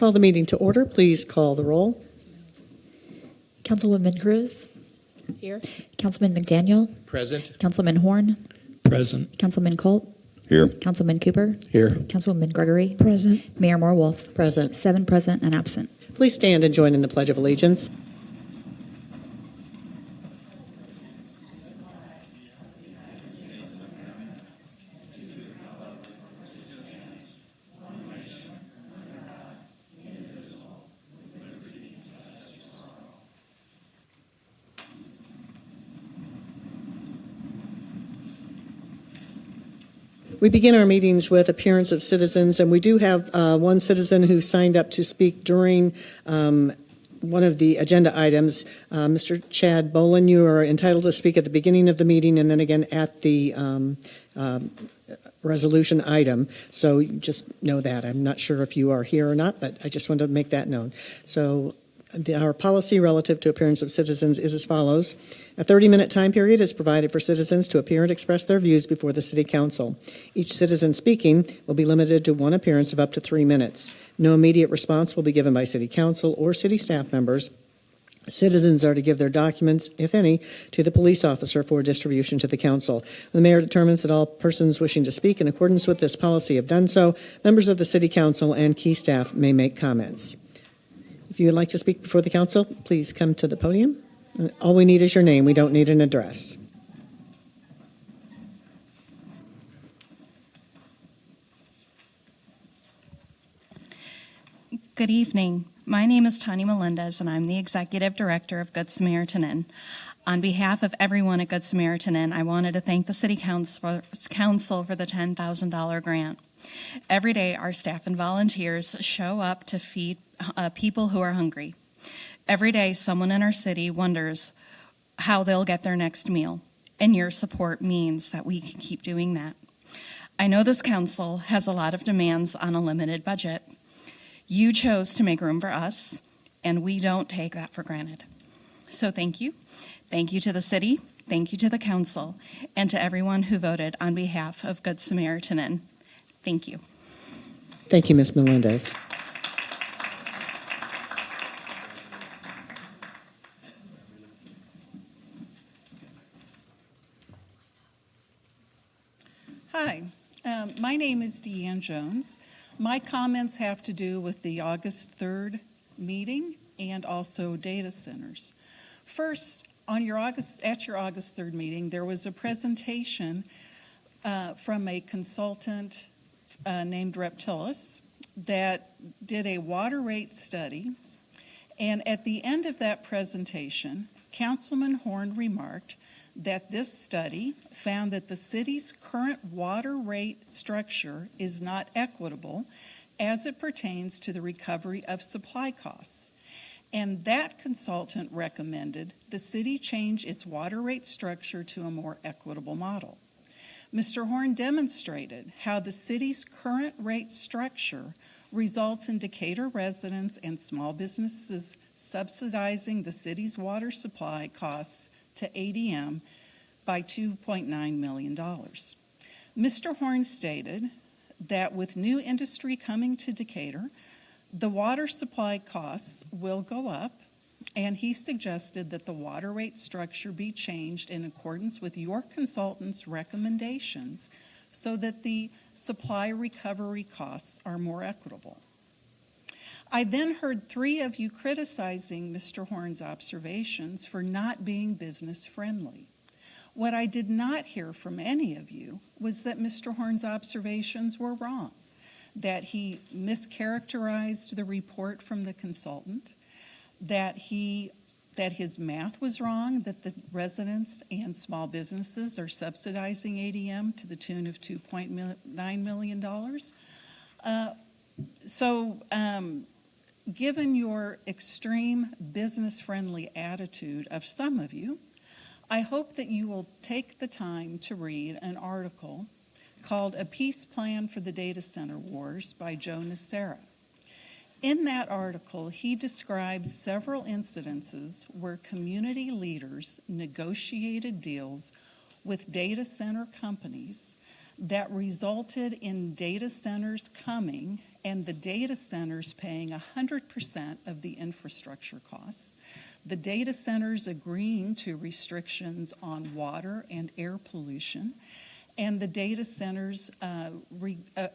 Call the meeting to order. Please call the roll. Councilwoman Cruz. Here. Councilman McDaniel. Present. Councilman Horn. Present. Councilman Colt. Here. Councilman Cooper. Here. Councilwoman Gregory. Present. Mayor Moore Wolf. Present. 7 present and absent. Please stand and join in the Pledge of Allegiance. We begin our meetings with appearance of citizens, and we do have one citizen who signed up to speak during one of the agenda items. Mr. Chad Bolin, you are entitled to speak at the beginning of the meeting and then again at the resolution item. So just know that. I'm not sure if you are here or not, but I just wanted to make that known. So our policy relative to appearance of citizens is as follows. A 30-minute time period is provided for citizens to appear and express their views before the City Council. Each citizen speaking will be limited to one appearance of up to 3 minutes. No immediate response will be given by City Council or City staff members. Citizens are to give their documents, if any, to the police officer for distribution to the council. The mayor determines that all persons wishing to speak in accordance with this policy have done so. Members of the City Council and key staff may make comments. If you would like to speak before the council, please come to the podium. All we need is your name. We don't need an address. Good evening. My name is Tanya Melendez, and I'm the Executive Director of Good Samaritan Inn. On behalf of everyone at Good Samaritan Inn, I wanted to thank the City Council for the $10,000 grant. Every day, our staff and volunteers show up to feed people who are hungry. Every day, someone in our city wonders how they'll get their next meal, and your support means that we can keep doing that. I know this council has a lot of demands on a limited budget. You chose to make room for us, and we don't take that for granted. So thank you. Thank you to the city, thank you to the council, and to everyone who voted on behalf of Good Samaritan Inn. Thank you. Thank you, Ms. Melendez. Hi, my name is Deanne Jones. My comments have to do with the August 3rd meeting and also data centers. First, at your August 3rd meeting, there was a presentation from a consultant named Reptilis that did a water rate study. And at the end of that presentation, Councilman Horn remarked that this study found that the city's current water rate structure is not equitable as it pertains to the recovery of supply costs. And that consultant recommended the city change its water rate structure to a more equitable model. Mr. Horn demonstrated how the city's current rate structure results in Decatur residents and small businesses subsidizing the city's water supply costs to ADM by $2.9 million. Mr. Horn stated that with new industry coming to Decatur, the water supply costs will go up, and he suggested that the water rate structure be changed in accordance with your consultant's recommendations so that the supply recovery costs are more equitable. I then heard 3 of you criticizing Mr. Horn's observations for not being business friendly. What I did not hear from any of you was that Mr. Horn's observations were wrong, that he mischaracterized the report from the consultant, that his math was wrong, that the residents and small businesses are subsidizing ADM to the tune of $2.9 million. Given your extreme business-friendly attitude of some of you, I hope that you will take the time to read an article called A Peace Plan for the Data Center Wars by Joe Nocera. In that article, he describes several incidences where community leaders negotiated deals with data center companies that resulted in data centers coming and the data centers paying 100% of the infrastructure costs. The data centers agreeing to restrictions on water and air pollution, and the data centers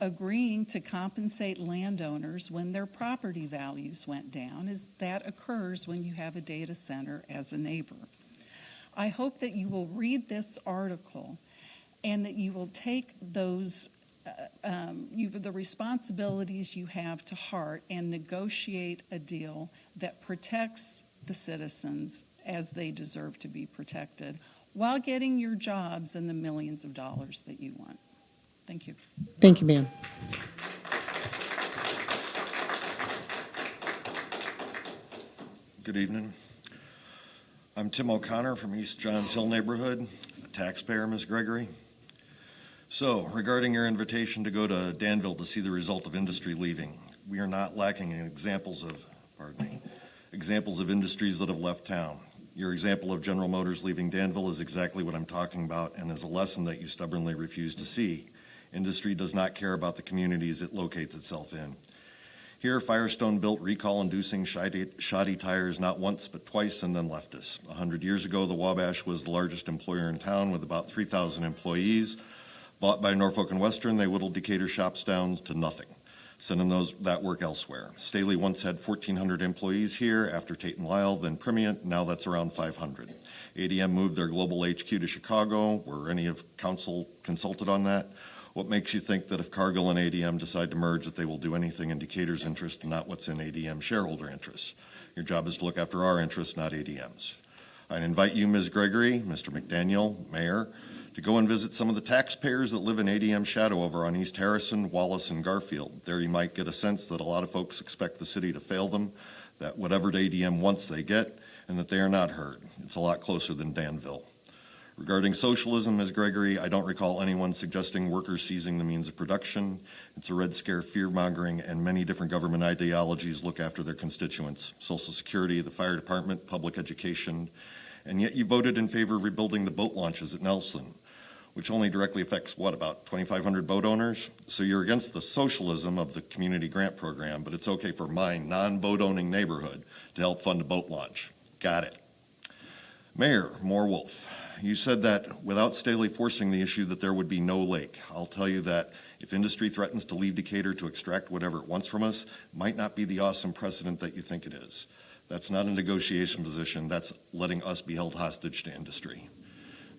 agreeing to compensate landowners when their property values went down, as that occurs when you have a data center as a neighbor. I hope that you will read this article and that you will take those the responsibilities you have to heart and negotiate a deal that protects the citizens as they deserve to be protected, while getting your jobs and the millions of dollars that you want. Thank you. Thank you, ma'am. Good evening. I'm Tim O'Connor from East Johns Hill neighborhood, a taxpayer, Ms. Gregory. So, regarding your invitation to go to Danville to see the result of industry leaving, we are not lacking in examples of industries that have left town. Your example of General Motors leaving Danville is exactly what I'm talking about, and is a lesson that you stubbornly refuse to see. Industry does not care about the communities it locates itself in. Here, Firestone built recall-inducing shoddy tires not once but twice and then left us. 100 years ago, the Wabash was the largest employer in town with about 3,000 employees. Bought by Norfolk and Western, they whittled Decatur shops down to nothing, sending that work elsewhere. Staley once had 1,400 employees here, after Tate & Lyle, then Primient, now that's around 500. ADM moved their global HQ to Chicago. Were any of council consulted on that? What makes you think that if Cargill and ADM decide to merge that they will do anything in Decatur's interest and not what's in ADM's shareholder interests? Your job is to look after our interests, not ADM's. I invite you, Ms. Gregory, Mr. McDaniel, Mayor, to go and visit some of the taxpayers that live in ADM shadow over on East Harrison, Wallace, and Garfield. There you might get a sense that a lot of folks expect the city to fail them, that whatever ADM wants they get, and that they are not heard. It's a lot closer than Danville. Regarding socialism, Ms. Gregory, I don't recall anyone suggesting workers seizing the means of production. It's a Red Scare, fear-mongering, and many different government ideologies look after their constituents. Social Security, the fire department, public education, and yet you voted in favor of rebuilding the boat launches at Nelson, which only directly affects, about 2,500 boat owners? So you're against the socialism of the community grant program, but it's okay for my non-boat owning neighborhood to help fund a boat launch. Got it. Mayor Moore Wolf, you said that without Staley forcing the issue that there would be no lake. I'll tell you that if industry threatens to leave Decatur to extract whatever it wants from us, it might not be the awesome precedent that you think it is. That's not a negotiation position. That's letting us be held hostage to industry.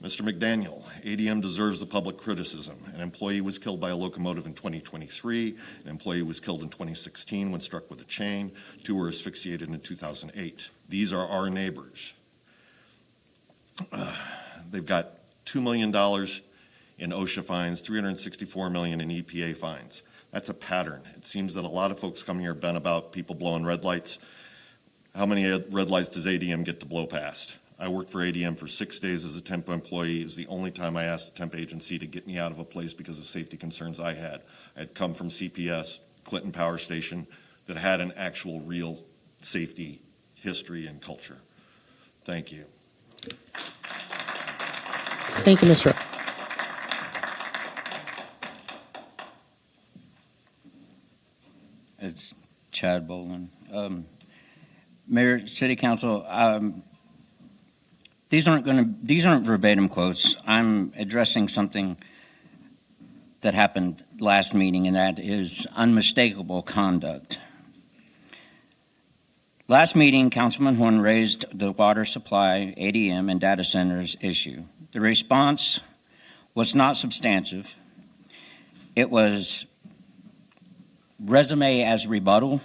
Mr. McDaniel, ADM deserves the public criticism. An employee was killed by a locomotive in 2023. An employee was killed in 2016 when struck with a chain. 2 were asphyxiated in 2008. These are our neighbors. They've got $2 million in OSHA fines, $364 million in EPA fines. That's a pattern. It seems that a lot of folks come here bent about people blowing red lights. How many red lights does ADM get to blow past? I worked for ADM for 6 days as a temp employee. It was the only time I asked the temp agency to get me out of a place because of safety concerns I had. I'd come from CPS, Clinton Power Station, that had an actual real safety history and culture. Thank you. Thank you, Mr. It's Chad Bolin. Mayor, City Council, these aren't verbatim quotes. I'm addressing something that happened last meeting, and that is unmistakable conduct. Last meeting, Councilman Horn raised the water supply, ADM, and data centers issue. The response was not substantive. It was resume as rebuttal.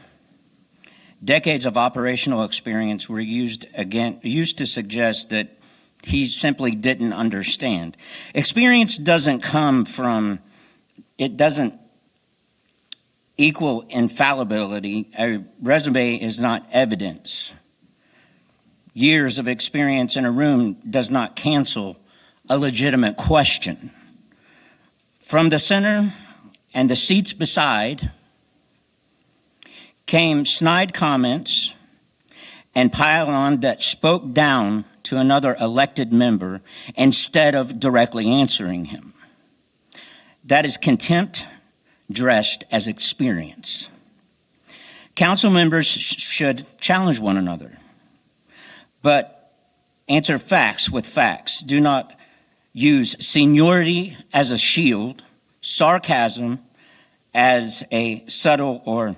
Decades of operational experience were used to suggest that he simply didn't understand. Experience doesn't equal infallibility. A resume is not evidence. Years of experience in a room does not cancel a legitimate question. From the center and the seats beside came snide comments and pile-on that spoke down to another elected member instead of directly answering him. That is contempt, dressed as experience. Council members should challenge one another, but answer facts with facts. Do not use seniority as a shield, sarcasm as a subtle or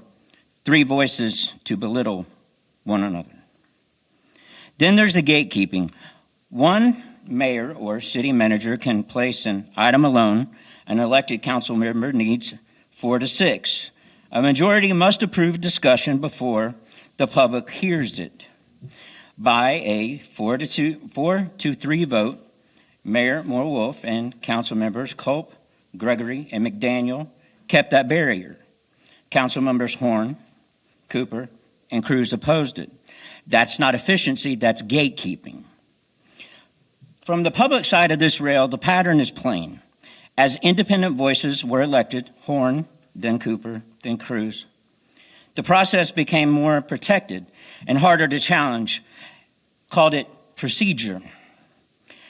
three voices to belittle one another. Then there's the gatekeeping. One mayor or city manager can place an item alone. An elected council member needs 4 to 6. A majority must approve discussion before the public hears it. By a 4 to 3 vote, Mayor Moore-Wolf and council members Culp, Gregory, and McDaniel kept that barrier. Council members Horn, Cooper, and Cruz opposed it. That's not efficiency, that's gatekeeping. From the public side of this rail, the pattern is plain. As independent voices were elected, Horn, then Cooper, then Cruz, the process became more protected and harder to challenge, called it procedure.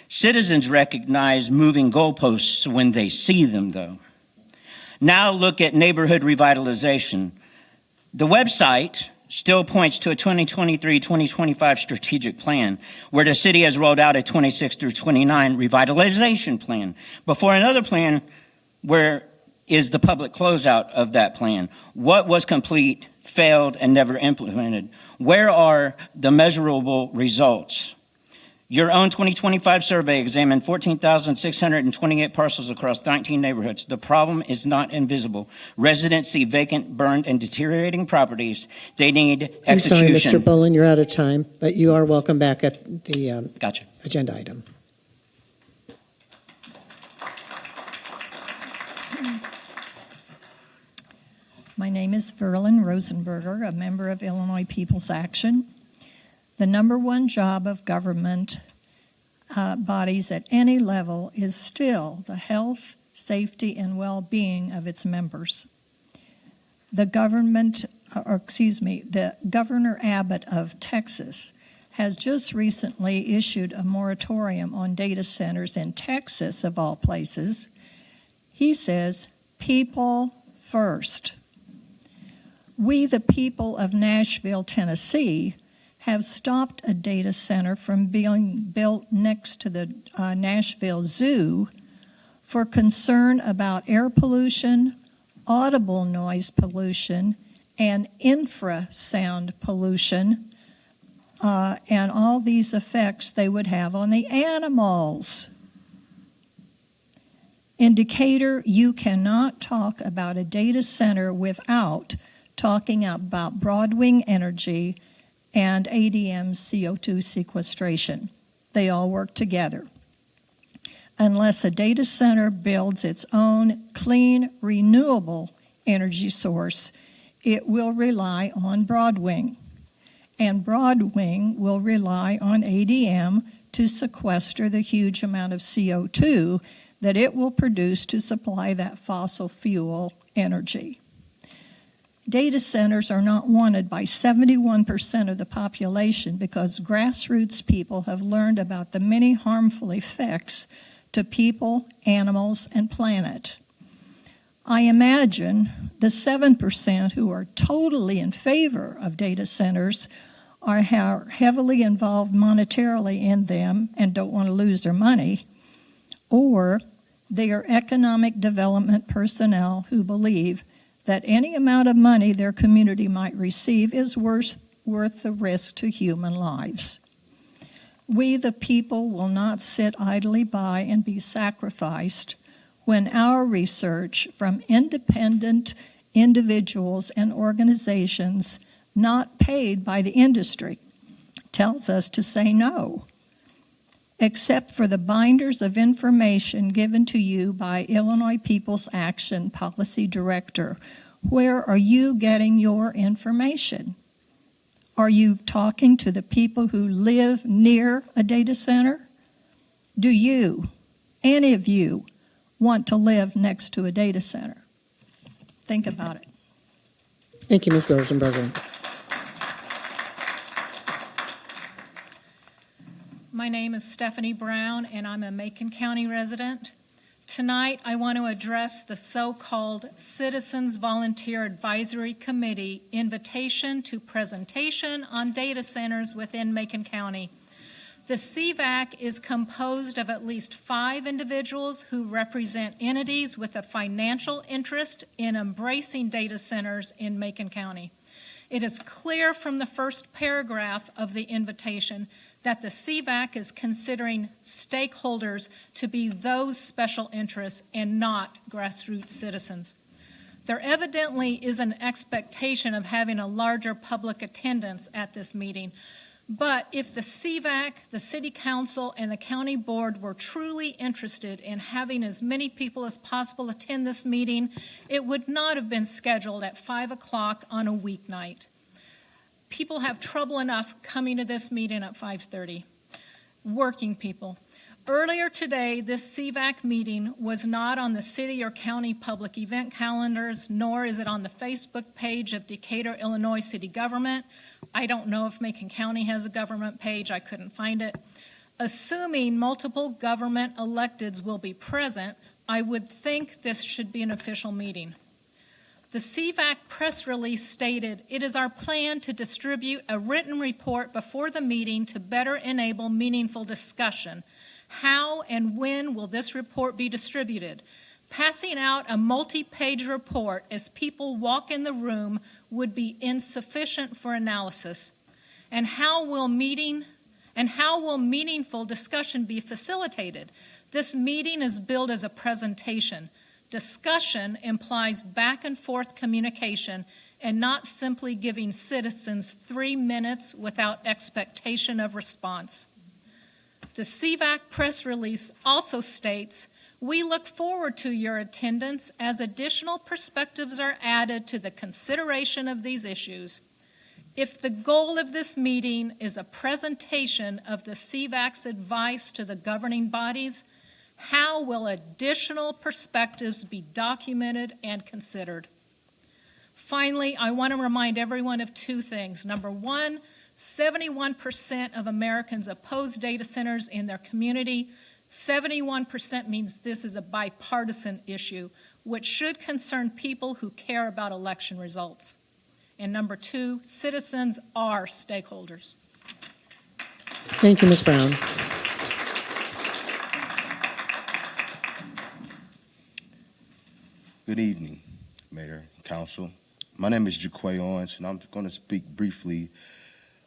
Citizens recognize moving goalposts when they see them, though. Now look at neighborhood revitalization. The website still points to a 2023-2025 strategic plan where the city has rolled out a 26 through 29 revitalization plan. Before another plan, where is the public closeout of that plan? What was complete, failed, and never implemented? Where are the measurable results? Your own 2025 survey examined 14,628 parcels across 19 neighborhoods. The problem is not invisible. Residents see vacant, burned, and deteriorating properties. They need execution. I'm sorry, Mr. Bullen, you're out of time, but you are welcome back at the Gotcha. agenda item. My name is Verlin Rosenberger, a member of Illinois People's Action. The number one job of government bodies at any level is still the health, safety, and well-being of its members. The Governor Abbott of Texas has just recently issued a moratorium on data centers in Texas, of all places. He says, people first. We, the people of Nashville, Tennessee, have stopped a data center from being built next to the Nashville Zoo for concern about air pollution, audible noise pollution, and infrasound pollution, and all these effects they would have on the animals. In Decatur, you cannot talk about a data center without talking about Broadwing Energy and ADM's CO2 sequestration. They all work together. Unless a data center builds its own clean, renewable energy source, it will rely on Broadwing. And Broadwing will rely on ADM to sequester the huge amount of CO2 that it will produce to supply that fossil fuel energy. Data centers are not wanted by 71% of the population because grassroots people have learned about the many harmful effects to people, animals, and planet. I imagine the 7% who are totally in favor of data centers are heavily involved monetarily in them and don't want to lose their money, or they are economic development personnel who believe that any amount of money their community might receive is worth the risk to human lives. We, the people, will not sit idly by and be sacrificed when our research from independent individuals and organizations not paid by the industry tells us to say no. Except for the binders of information given to you by Illinois People's Action Policy Director. Where are you getting your information? Are you talking to the people who live near a data center? Do you, any of you, want to live next to a data center? Think about it. Thank you, Ms. Rosenberger. My name is Stephanie Brown, and I'm a Macon County resident. Tonight, I want to address the so-called Citizens Volunteer Advisory Committee invitation to presentation on data centers within Macon County. The CVAC is composed of at least 5 individuals who represent entities with a financial interest in embracing data centers in Macon County. It is clear from the first paragraph of the invitation that the CVAC is considering stakeholders to be those special interests and not grassroots citizens. There evidently is an expectation of having a larger public attendance at this meeting, but if the CVAC, the City Council, and the County Board were truly interested in having as many people as possible attend this meeting, it would not have been scheduled at 5 o'clock on a weeknight. People have trouble enough coming to this meeting at 5:30. Working people. Earlier today, this CVAC meeting was not on the city or county public event calendars, nor is it on the Facebook page of Decatur, Illinois City Government. I don't know if Macon County has a government page. I couldn't find it. Assuming multiple government electeds will be present, I would think this should be an official meeting. The CVAC press release stated, "It is our plan to distribute a written report before the meeting to better enable meaningful discussion. How and when will this report be distributed? Passing out a multi-page report as people walk in the room would be insufficient for analysis. And how will meaningful discussion be facilitated? This meeting is billed as a presentation. Discussion implies back and forth communication and not simply giving citizens 3 minutes without expectation of response." The CVAC press release also states, "We look forward to your attendance as additional perspectives are added to the consideration of these issues." If the goal of this meeting is a presentation of the CVAC's advice to the governing bodies, how will additional perspectives be documented and considered? Finally, I want to remind everyone of 2 things. Number 1, 71% of Americans oppose data centers in their community. 71% means this is a bipartisan issue, which should concern people who care about election results. And number 2, citizens are stakeholders. Thank you, Ms. Brown. Good evening, Mayor, Council. My name is Jaquay Owens, and I'm going to speak briefly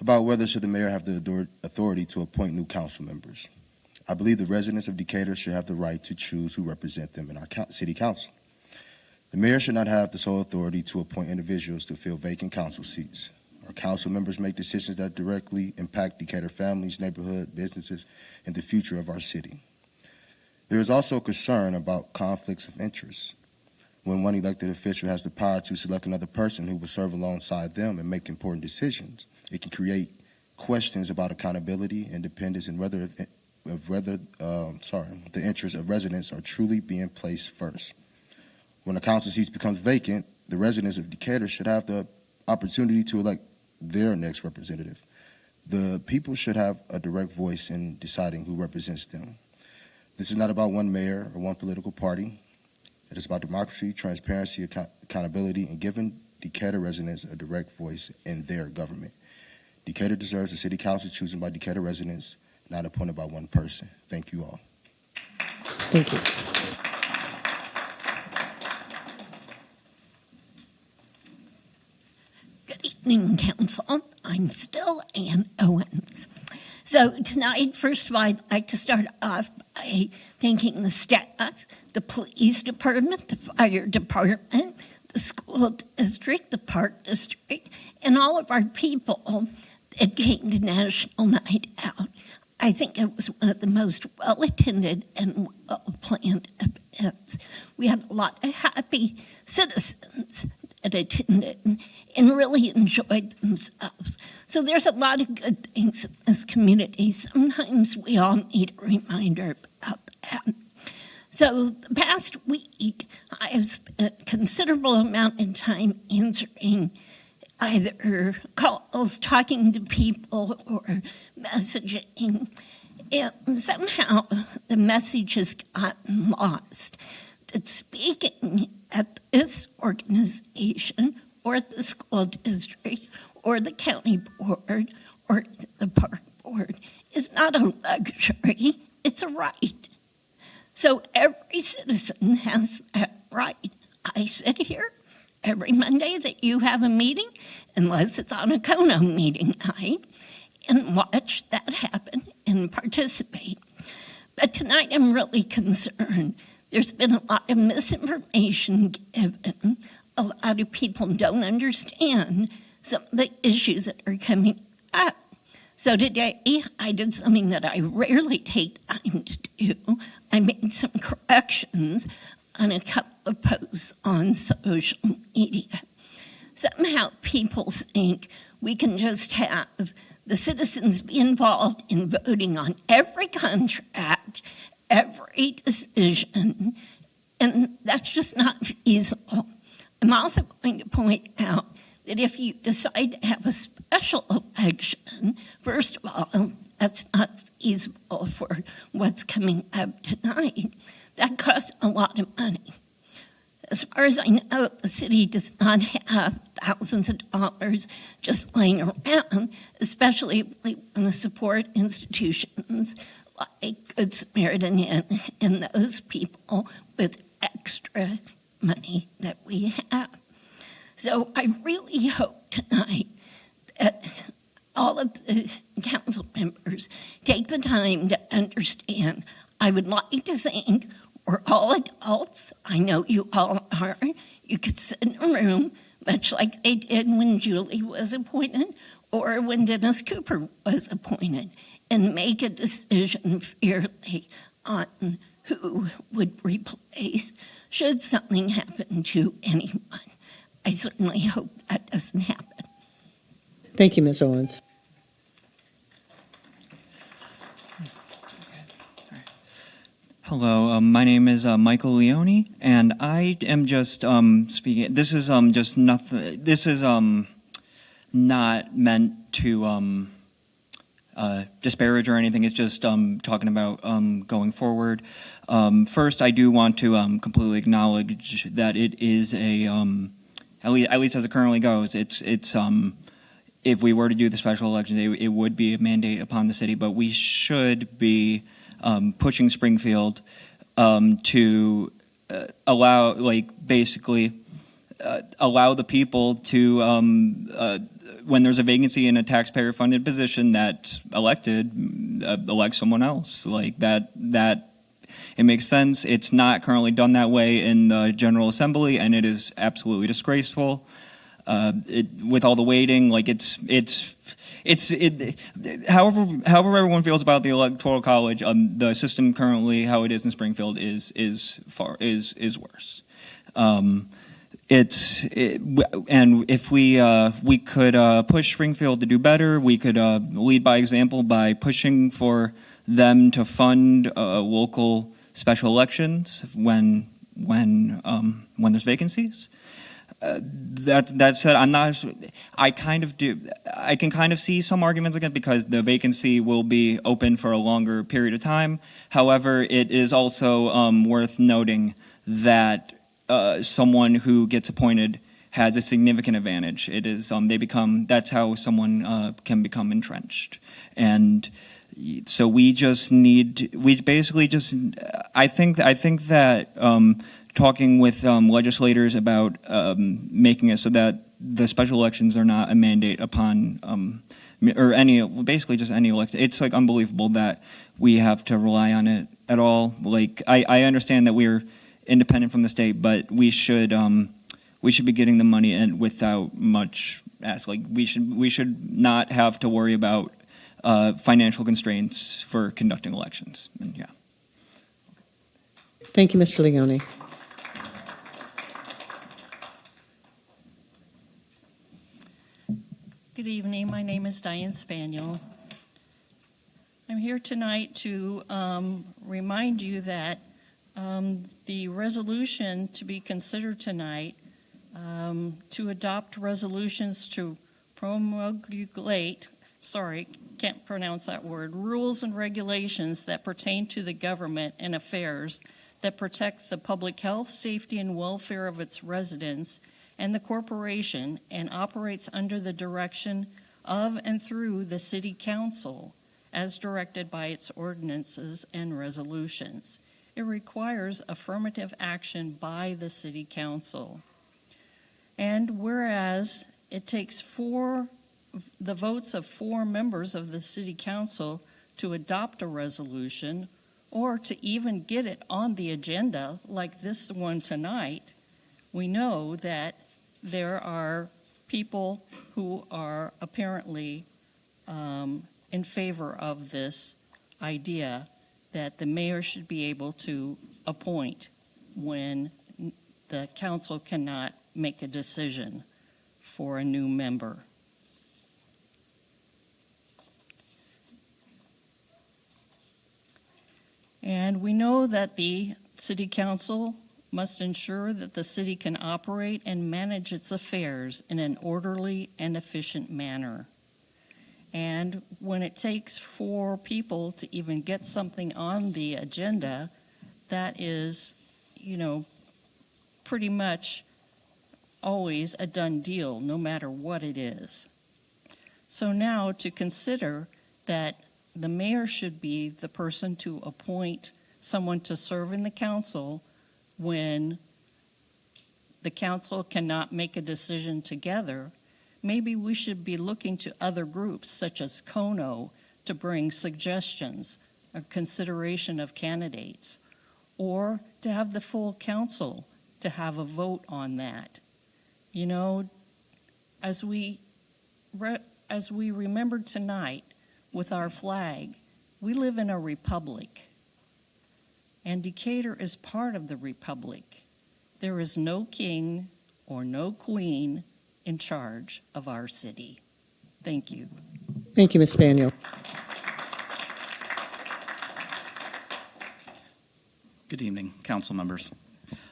about whether should the mayor have the authority to appoint new council members. I believe the residents of Decatur should have the right to choose who represent them in our city council. The mayor should not have the sole authority to appoint individuals to fill vacant council seats. Our council members make decisions that directly impact Decatur families, neighborhood, businesses, and the future of our city. There is also concern about conflicts of interest. When one elected official has the power to select another person who will serve alongside them and make important decisions, it can create questions about accountability, independence, and whether the interests of residents are truly being placed first. When a council seat becomes vacant, the residents of Decatur should have the opportunity to elect their next representative. The people should have a direct voice in deciding who represents them. This is not about one mayor or one political party. It is about democracy, transparency, accountability, and giving Decatur residents a direct voice in their government. Decatur deserves a city council chosen by Decatur residents, not appointed by one person. Thank you all. Thank you. Good evening, Council. I'm still Ann Owens. So tonight, first of all, I'd like to start off by thanking the staff, the police department, the fire department, the school district, the park district, and all of our people that came to National Night Out. I think it was one of the most well-attended and well-planned events. We had a lot of happy citizens that attended and really enjoyed themselves. So there's a lot of good things in this community. Sometimes we all need a reminder about that. So the past week, I have spent a considerable amount of time answering either calls, talking to people, or messaging. And somehow the message has gotten lost that speaking at this organization or the school district or the county board or the park board is not a luxury, it's a right. So every citizen has that right. I sit here every Monday that you have a meeting, unless it's on a Kono meeting night, and watch that happen and participate. But tonight I'm really concerned. There's been a lot of misinformation given. A lot of people don't understand some of the issues that are coming up. So today I did something that I rarely take time to do. I made some corrections on a couple of posts on social media. Somehow people think we can just have the citizens be involved in voting on every contract, every decision, and that's just not feasible. I'm also going to point out that if you decide to have a special election, first of all, that's not feasible for what's coming up tonight. That costs a lot of money. As far as I know, the city does not have thousands of dollars just laying around, especially if we want to support institutions like Good Samaritan and those people with extra money that we have. So I really hope tonight that all of the council members take the time to understand. I would like to think we're all adults. I know you all are. You could sit in a room, much like they did when Julie was appointed or when Dennis Cooper was appointed, and make a decision fairly on who would replace should something happen to anyone. I certainly hope that doesn't happen. Thank you, Ms. Owens. Hello, my name is Michael Leone, and I am just speaking. This is just nothing. This is not meant to disparage or anything. It's just talking about going forward. First, I do want to completely acknowledge that it is a at least as it currently goes. It's if we were to do the special election, it would be a mandate upon the city, but we should be pushing Springfield to allow, allow the people to, when there's a vacancy in a taxpayer-funded position, that elect someone else. Like that, it makes sense. It's not currently done that way in the General Assembly, and it is absolutely disgraceful. With all the waiting, however everyone feels about the Electoral College, the system currently, how it is in Springfield, is worse. And if we could push Springfield to do better, we could lead by example by pushing for them to fund local special elections when there's vacancies. That said, I can kind of see some arguments against, because the vacancy will be open for a longer period of time. However, it is also worth noting that someone who gets appointed has a significant advantage. It is that's how someone can become entrenched. And so I think that talking with legislators about making it so that the special elections are not a mandate upon basically just any election. It's unbelievable that we have to rely on it at all. I understand that we're independent from the state, but we should be getting the money in without much ask. We should not have to worry about financial constraints for conducting elections. And yeah. Thank you, Mr. Leone. Good evening. My name is Diane Spaniel. I'm here tonight to remind you that the resolution to be considered tonight to adopt resolutions to promulgate can't pronounce that word, rules and regulations that pertain to the government and affairs that protect the public health, safety, and welfare of its residents and the corporation, and operates under the direction of and through the City Council as directed by its ordinances and resolutions. It requires affirmative action by the City Council. And whereas it takes the votes of 4 members of the City Council to adopt a resolution or to even get it on the agenda like this one tonight, we know that there are people who are apparently in favor of this idea that the mayor should be able to appoint when the council cannot make a decision for a new member. And we know that the City Council must ensure that the city can operate and manage its affairs in an orderly and efficient manner. And when it takes 4 people to even get something on the agenda, that is, pretty much always a done deal, no matter what it is. So now to consider that the mayor should be the person to appoint someone to serve in the council when the council cannot make a decision together, maybe we should be looking to other groups such as KONO to bring suggestions or consideration of candidates, or to have the full council to have a vote on that. As we remembered tonight with our flag, we live in a republic, and Decatur is part of the republic. There is no king or no queen in charge of our city. Thank you. Thank you, Ms. Spaniel. Good evening, council members.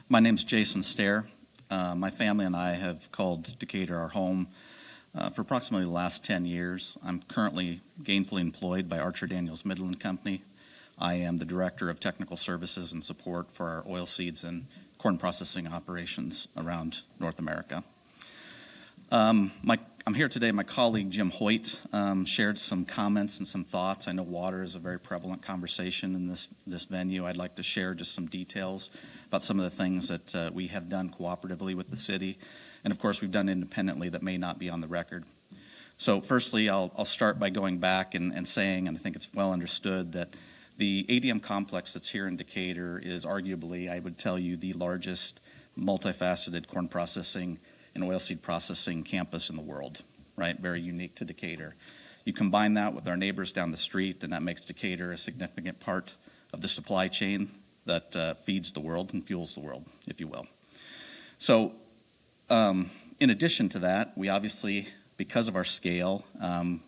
My name's Jason Stair. My family and I have called Decatur our home for approximately the last 10 years. I'm currently gainfully employed by Archer Daniels Midland Company. I am the Director of Technical Services and Support for our oilseeds and corn processing operations around North America. I'm here today. My colleague Jim Hoyt shared some comments and some thoughts. I know water is a very prevalent conversation in this venue. I'd like to share just some details about some of the things that we have done cooperatively with the city, and of course we've done independently that may not be on the record. So firstly, I'll start by going back and saying, and I think it's well understood, that the ADM complex that's here in Decatur is arguably, I would tell you, the largest multifaceted corn processing and oilseed processing campus in the world, right? Very unique to Decatur. You combine that with our neighbors down the street, and that makes Decatur a significant part of the supply chain that feeds the world and fuels the world, if you will. So in addition to that, we obviously, because of our scale,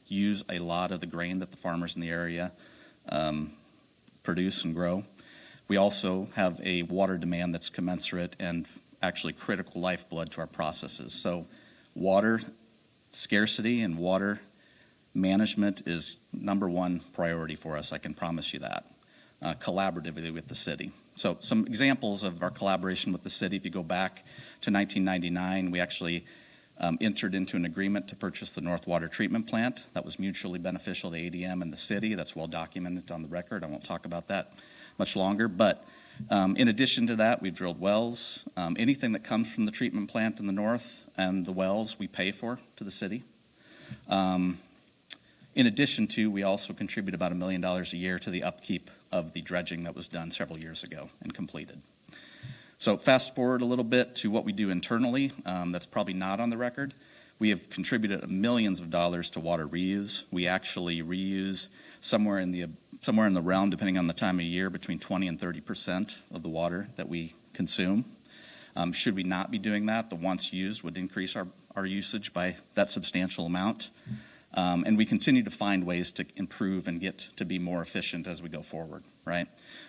use a lot of the grain that the farmers in the area produce and grow. We also have a water demand that's commensurate and actually critical lifeblood to our processes. So water scarcity and water management is number one priority for us, I can promise you that, collaboratively with the city. So some examples of our collaboration with the city, if you go back to 1999, we actually entered into an agreement to purchase the North Water Treatment Plant. That was mutually beneficial to ADM and the city. That's well documented on the record. I won't talk about that much longer, but in addition to that, we've drilled wells. Anything that comes from the treatment plant in the north and the wells, we pay for to the city. In addition to, we also contribute about $1 million a year to the upkeep of the dredging that was done several years ago and completed. So fast forward a little bit to what we do internally, that's probably not on the record. We have contributed millions of dollars to water reuse. We actually reuse somewhere in the realm, depending on the time of year, between 20 and 30% of the water that we consume. Should we not be doing that, the once used would increase our usage by that substantial amount. And we continue to find ways to improve and get to be more efficient as we go forward, right?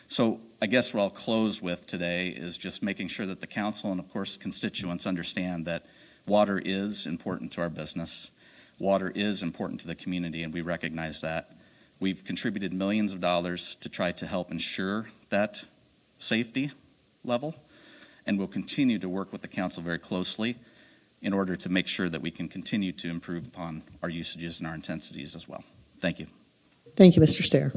So I guess what I'll close with today is just making sure that the council and, of course, constituents understand that water is important to our business. Water is important to the community, and we recognize that. We've contributed millions of dollars to try to help ensure that safety level, and we'll continue to work with the council very closely in order to make sure that we can continue to improve upon our usages and our intensities as well. Thank you. Thank you, Mr. Stair.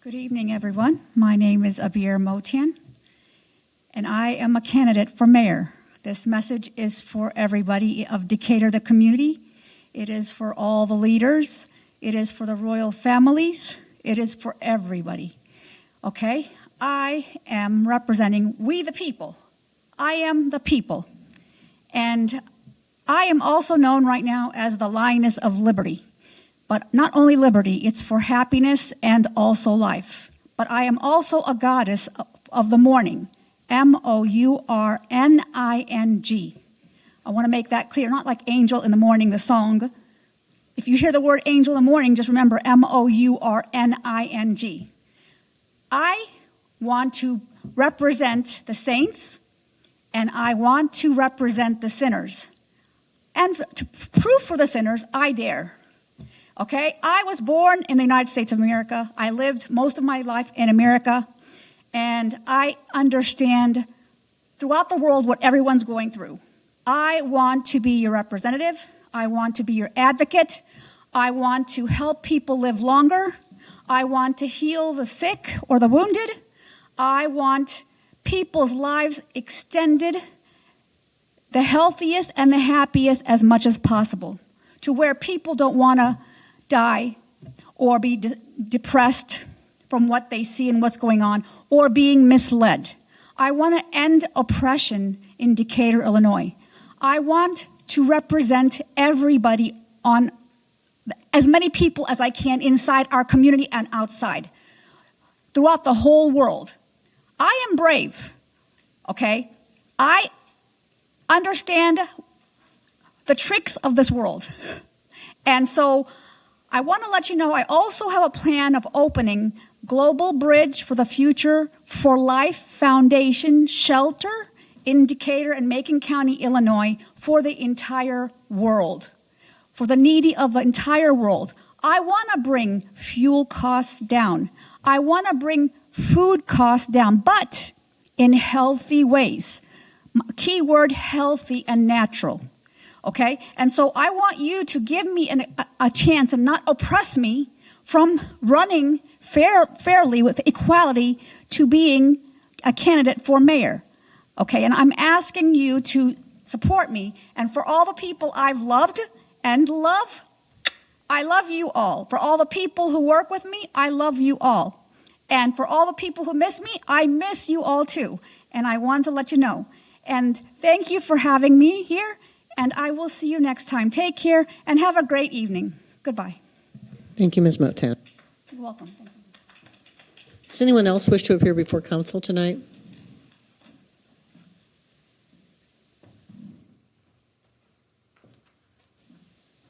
Good evening, everyone. My name is Abir Motian, and I am a candidate for mayor. This message is for everybody of Decatur, the community. It is for all the leaders. It is for the royal families. It is for everybody. Okay? I am representing we the people. I am the people. And I am also known right now as the Lioness of Liberty. But not only liberty, it's for happiness and also life. But I am also a goddess of the morning, Mourning. I want to make that clear, not like angel in the morning, the song. If you hear the word angel in the morning, just remember Mourning. I want to represent the saints, and I want to represent the sinners. And to prove for the sinners, I dare. Okay, I was born in the United States of America. I lived most of my life in America, and I understand throughout the world what everyone's going through. I want to be your representative. I want to be your advocate. I want to help people live longer. I want to heal the sick or the wounded. I want people's lives extended, the healthiest and the happiest as much as possible, to where people don't want to die or be depressed from what they see and what's going on, or being misled. I want to end oppression in Decatur, Illinois. I want to represent everybody, on as many people as I can inside our community and outside, throughout the whole world. I am brave, okay? I understand the tricks of this world. And so I want to let you know I also have a plan of opening Global Bridge for the Future for Life Foundation shelter in Decatur and Macon County, Illinois, for the entire world, for the needy of the entire world. I want to bring fuel costs down. I want to bring food costs down, but in healthy ways. Keyword, healthy and natural. Okay? And so I want you to give me a chance and not oppress me from running fairly with equality to being a candidate for mayor. Okay? And I'm asking you to support me. And for all the people I've loved and love, I love you all. For all the people who work with me, I love you all. And for all the people who miss me, I miss you all too. And I want to let you know. And thank you for having me here. And I will see you next time. Take care and have a great evening. Goodbye. Thank you, Ms. Motown. You're welcome. Thank you. Does anyone else wish to appear before council tonight?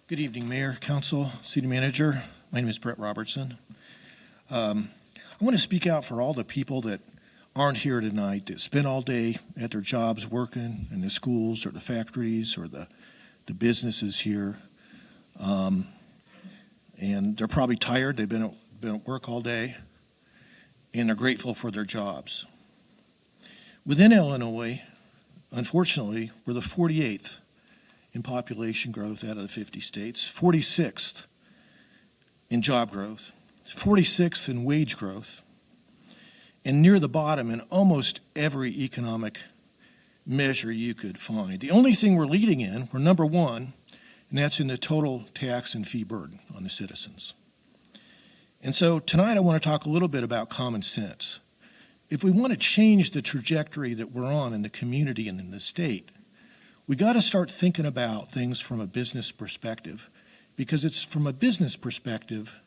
Good evening, Mayor, Council, City Manager. My name is Brett Robertson. I want to speak out for all the people that aren't here tonight, that spend all day at their jobs working in the schools or the factories or the businesses here. And they're probably tired. They've been at work all day, and they're grateful for their jobs. Within Illinois, unfortunately, we're the 48th in population growth out of the 50 states, 46th in job growth, 46th in wage growth, and near the bottom in almost every economic measure you could find. The only thing we're leading in, we're number one, and that's in the total tax and fee burden on the citizens. And so tonight I want to talk a little bit about common sense. If we want to change the trajectory that we're on in the community and in the state, we got to start thinking about things from a business perspective, because it's from a business perspective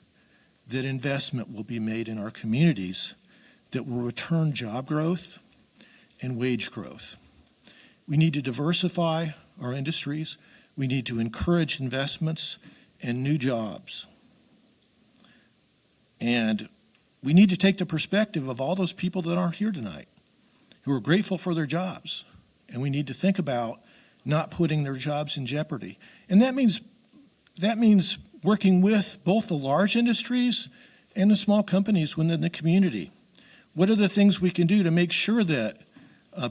that investment will be made in our communities that will return job growth and wage growth. We need to diversify our industries. We need to encourage investments and new jobs. And we need to take the perspective of all those people that aren't here tonight who are grateful for their jobs. And we need to think about not putting their jobs in jeopardy. And that means working with both the large industries and the small companies within the community. What are the things we can do to make sure that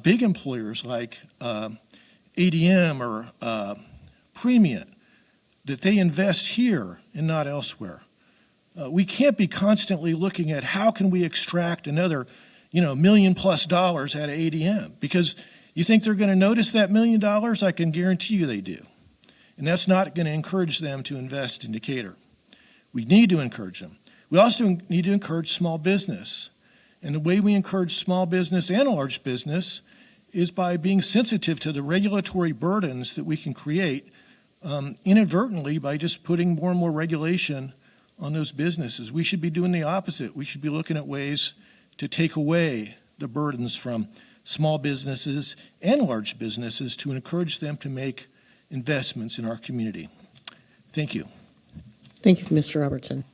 big employers like ADM or Premium, that they invest here and not elsewhere? We can't be constantly looking at how can we extract another, $1 million+ out of ADM, because you think they're going to notice that $1 million? I can guarantee you they do. And that's not going to encourage them to invest in Decatur. We need to encourage them. We also need to encourage small business. And the way we encourage small business and large business is by being sensitive to the regulatory burdens that we can create inadvertently by just putting more and more regulation on those businesses. We should be doing the opposite. We should be looking at ways to take away the burdens from small businesses and large businesses to encourage them to make investments in our community. Thank you. Thank you, Mr. Robertson.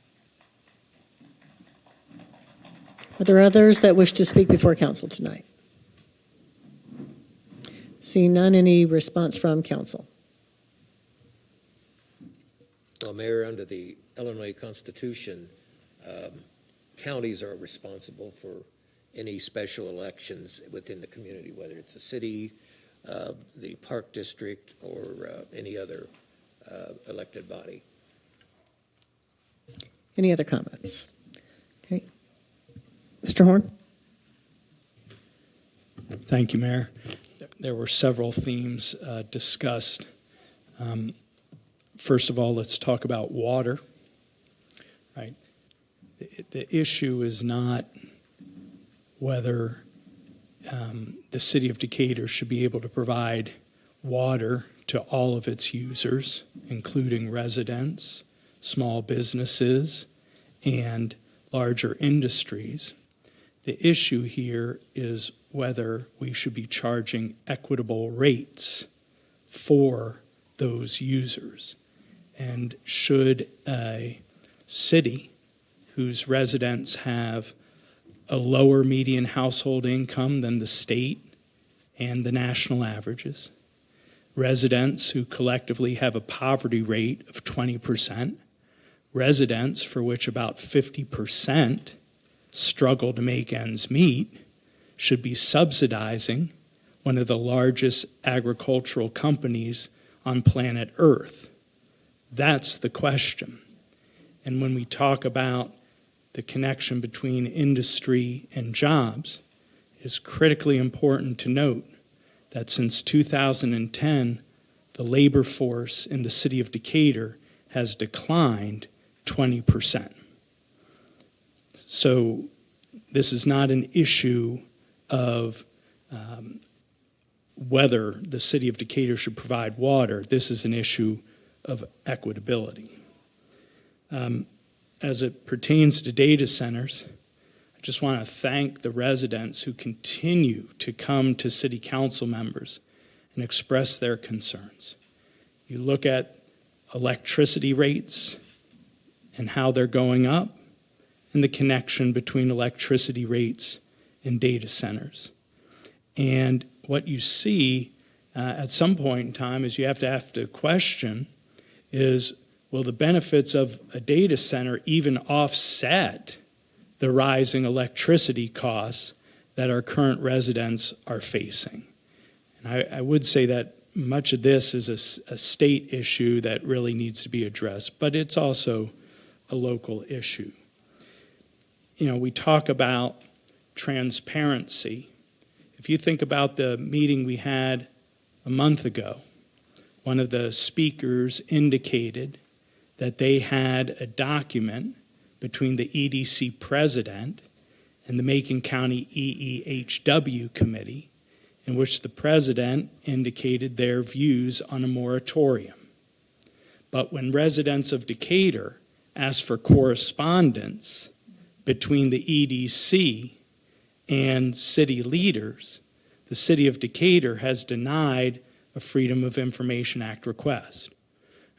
Are there others that wish to speak before council tonight? Seeing none, any response from council? Well, Mayor, under the Illinois Constitution, counties are responsible for any special elections within the community, whether it's a city, the park district, or any other elected body. Any other comments? Okay. Mr. Horn? Thank you, Mayor. There were several themes discussed. First of all, let's talk about water. Right. The issue is not whether the city of Decatur should be able to provide water to all of its users, including residents, small businesses, and larger industries. The issue here is whether we should be charging equitable rates for those users. And should a city whose residents have a lower median household income than the state and the national averages, residents who collectively have a poverty rate of 20%, residents for which about 50% struggle to make ends meet, should be subsidizing one of the largest agricultural companies on planet Earth? That's the question. And when we talk about the connection between industry and jobs, it's critically important to note that since 2010, the labor force in the city of Decatur has declined 20%. So this is not an issue of whether the city of Decatur should provide water. This is an issue of equitability. As it pertains to data centers, I just want to thank the residents who continue to come to city council members and express their concerns. You look at electricity rates and how they're going up, and the connection between electricity rates and data centers. And what you see at some point in time is you have to question is, will the benefits of a data center even offset the rising electricity costs that our current residents are facing? And I would say that much of this is a state issue that really needs to be addressed, but it's also a local issue. We talk about transparency. If you think about the meeting we had a month ago, one of the speakers indicated that they had a document between the EDC president and the Macon County EEHW committee in which the president indicated their views on a moratorium. But when residents of Decatur asked for correspondence between the EDC and city leaders, the city of Decatur has denied a Freedom of Information Act request.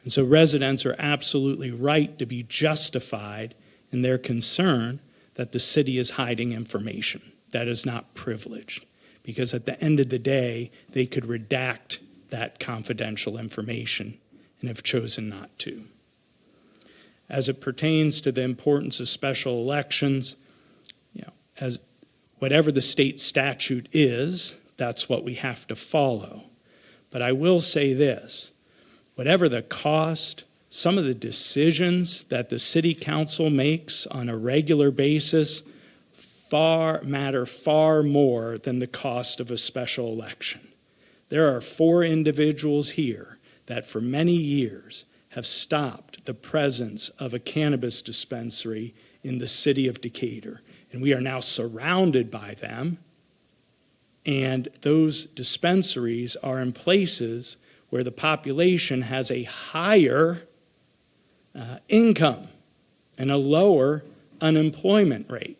And so residents are absolutely right to be justified in their concern that the city is hiding information that is not privileged, because at the end of the day, they could redact that confidential information and have chosen not to. As it pertains to the importance of special elections, as whatever the state statute is, that's what we have to follow. But I will say this, whatever the cost, some of the decisions that the city council makes on a regular basis matter far more than the cost of a special election. There are 4 individuals here that for many years have stopped the presence of a cannabis dispensary in the city of Decatur. And we are now surrounded by them. And those dispensaries are in places where the population has a higher income and a lower unemployment rate.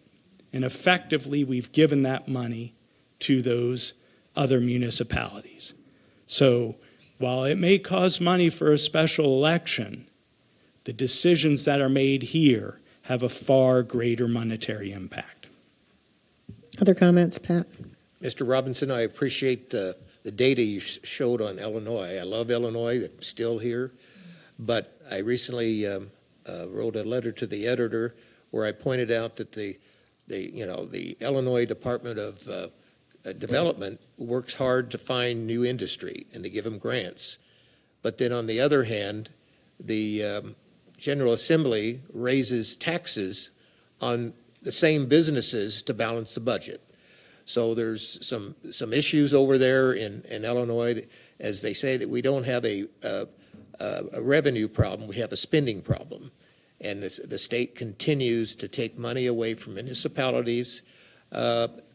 And effectively, we've given that money to those other municipalities. So while it may cost money for a special election, the decisions that are made here have a far greater monetary impact. Other comments, Pat? Mr. Robinson, I appreciate the data you showed on Illinois. I love Illinois. It's still here. But I recently wrote a letter to the editor where I pointed out that the Illinois Department of Development works hard to find new industry and to give them grants. But then on the other hand, the General Assembly raises taxes on the same businesses to balance the budget. So there's some issues over there in Illinois, as they say, that we don't have a revenue problem, we have a spending problem. And the state continues to take money away from municipalities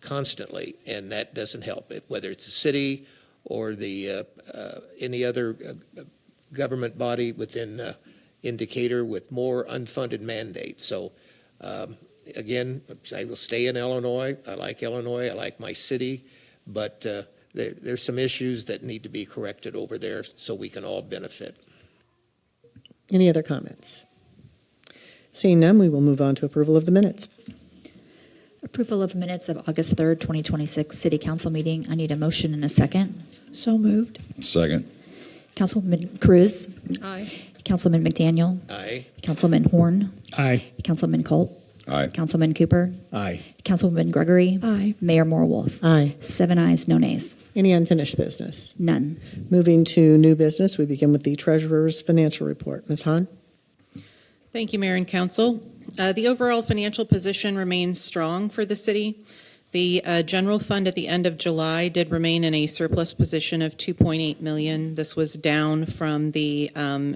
constantly, and that doesn't help it, whether it's a city or the any other government body within Decatur with more unfunded mandates. So again, I will stay in Illinois. I like my city, but there's some issues that need to be corrected over there so we can all benefit. Any other comments? Seeing none, we will move on to approval of the minutes. Approval of minutes of August 3rd, 2026 City Council meeting. I need a motion and a second. So moved. Second. Councilwoman Cruz. Aye. Councilman McDaniel. Aye. Councilman Horn. Aye. Councilman Colt. Aye. Councilman Cooper. Aye. Councilwoman Gregory. Aye. Mayor Morwolf. Aye. 7 ayes, no nays. Any unfinished business? None. Moving to new business, we begin with the treasurer's financial report. Ms. Hahn? Thank you, Mayor and Council. The overall financial position remains strong for the city. The general fund at the end of July did remain in a surplus position of $2.8 million. This was down from the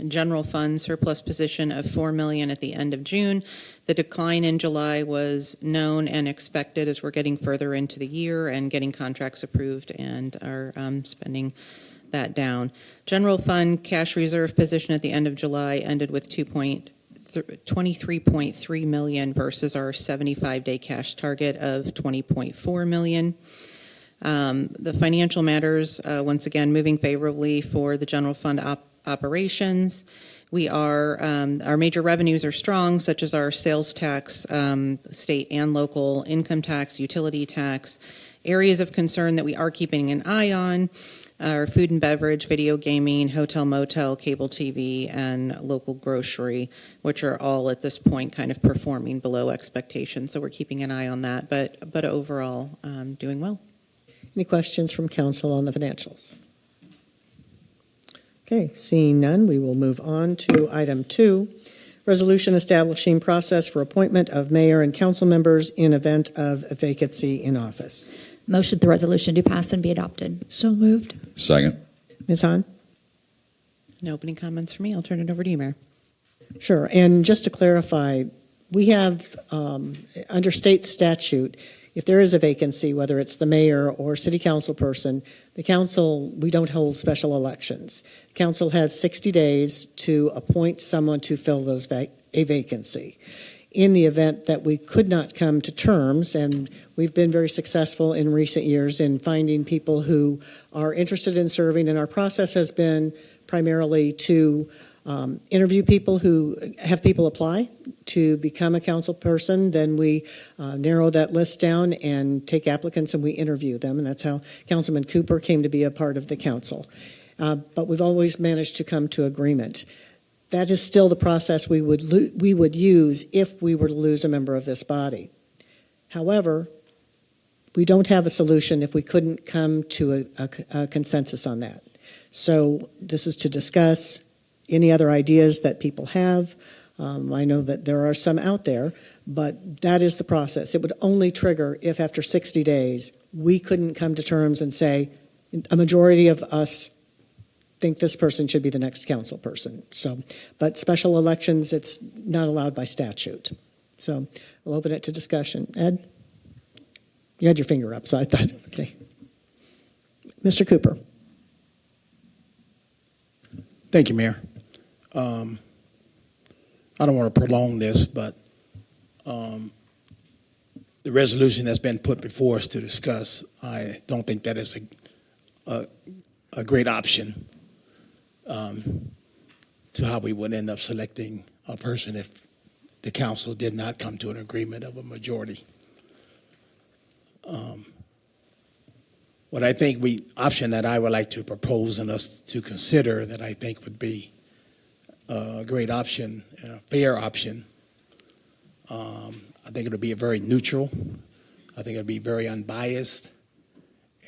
general fund surplus position of $4 million at the end of June. The decline in July was known and expected as we're getting further into the year and getting contracts approved and are spending that down. General fund cash reserve position at the end of July ended with $23.3 million versus our 75-day cash target of $20.4 million. The financial matters, once again, moving favorably for the general fund operations. We are, our major revenues are strong, such as our sales tax, state and local income tax, utility tax. Areas of concern that we are keeping an eye on are food and beverage, video gaming, hotel, motel, cable TV, and local grocery, which are all at this point kind of performing below expectations. So we're keeping an eye on that, but overall, doing well. Any questions from council on the financials? Okay, seeing none, we will move on to item 2, resolution establishing process for appointment of mayor and council members in event of a vacancy in office. Motion the resolution to pass and be adopted. So moved. Second. Ms. Hahn? No opening comments for me. I'll turn it over to you, Mayor. Sure, and just to clarify, we have, under state statute, if there is a vacancy, whether it's the mayor or city council person, the council, we don't hold special elections. Council has 60 days to appoint someone to fill those a vacancy. In the event that we could not come to terms, and we've been very successful in recent years in finding people who are interested in serving, and our process has been primarily to interview people who have people apply to become a council person. Then we narrow that list down and take applicants and we interview them. And that's how Councilman Cooper came to be a part of the council. But we've always managed to come to agreement. That is still the process we would use if we were to lose a member of this body. However, we don't have a solution if we couldn't come to a consensus on that. So this is to discuss any other ideas that people have. I know that there are some out there, but that is the process. It would only trigger if after 60 days we couldn't come to terms and say a majority of us think this person should be the next council person. So, but special elections, it's not allowed by statute. So we'll open it to discussion. Ed? You had your finger up, so I thought, okay. Mr. Cooper. Thank you, Mayor. I don't want to prolong this, but the resolution that's been put before us to discuss, I don't think that is a great option to how we would end up selecting a person if the council did not come to an agreement of a majority. What I think option that I would like to propose and us to consider that I think would be a great option, and a fair option. I think it would be a very neutral. I think it would be very unbiased.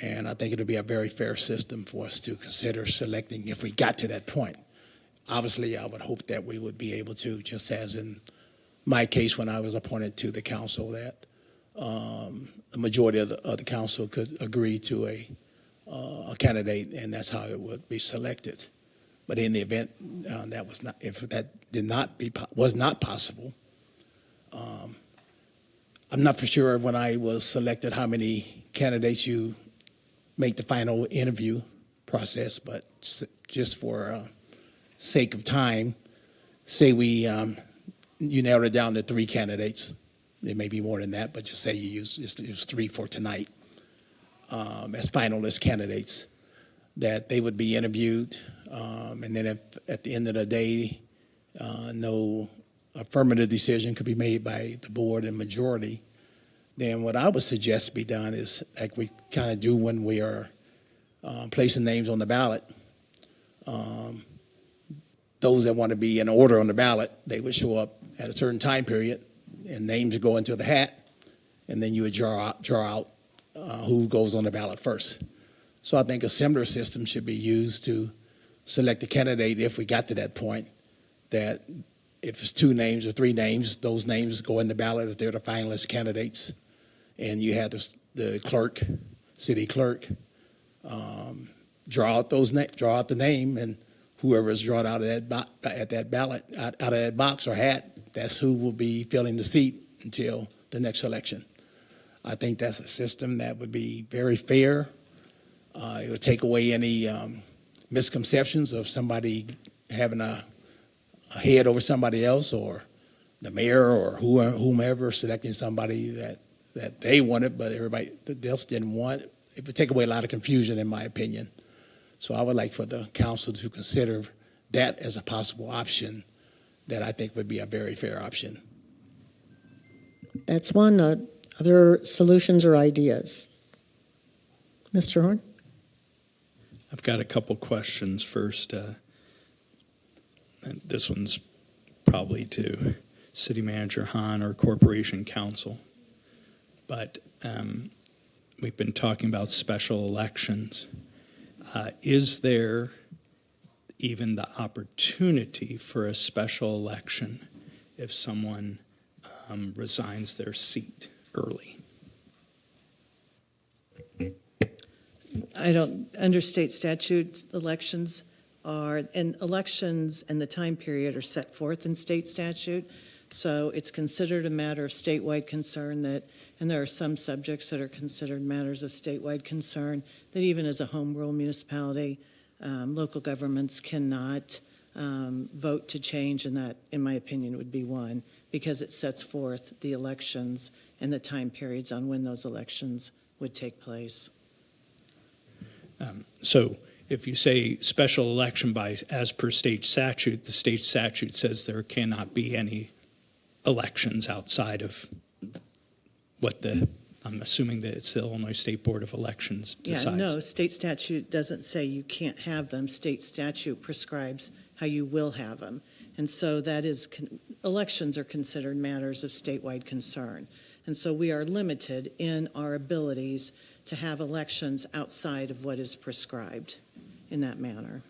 And I think it would be a very fair system for us to consider selecting if we got to that point. Obviously, I would hope that we would be able to, just as in my case when I was appointed to the council, that the majority of the council could agree to a candidate, and that's how it would be selected. But in the event that was not, if that was not possible, I'm not for sure when I was selected how many candidates you make the final interview process, but just for sake of time, say you narrowed it down to 3 candidates. There may be more than that, but just say you use 3 for tonight as finalist candidates, that they would be interviewed, and then if at the end of the day no affirmative decision could be made by the board and majority, then what I would suggest be done is like we kind of do when we are placing names on the ballot. Those that want to be in order on the ballot, they would show up at a certain time period, and names would go into the hat, and then you would draw out who goes on the ballot first. So I think a similar system should be used to select a candidate if we got to that point, that if it's 2 names or 3 names, those names go in the ballot if they're the finalist candidates. And you have the clerk, city clerk, draw out the name, and whoever is drawn out of that ballot, out of that box or hat, that's who will be filling the seat until the next election. I think that's a system that would be very fair. It would take away any misconceptions of somebody having a head over somebody else, or the mayor or whomever selecting somebody that they wanted, but everybody else didn't want. It would take away a lot of confusion, in my opinion. So I would like for the council to consider that as a possible option that I think would be a very fair option. That's one. Other solutions or ideas? Mr. Horn? I've got a couple questions first. And this one's probably to City Manager Hahn or Corporation Counsel. But we've been talking about special elections. Is there even the opportunity for a special election if someone resigns their seat early? I don't, under state statute, elections and the time period are set forth in state statute. So it's considered a matter of statewide concern and there are some subjects that are considered matters of statewide concern that even as a home rule municipality, local governments cannot vote to change, and that, in my opinion, would be one, because it sets forth the elections and the time periods on when those elections would take place. So if you say special election by, as per state statute, the state statute says there cannot be any elections outside of what I'm assuming that it's the Illinois State Board of Elections decides. Yeah, no, state statute doesn't say you can't have them. State statute prescribes how you will have them. And so that is, elections are considered matters of statewide concern. And so we are limited in our abilities to have elections outside of what is prescribed in that manner.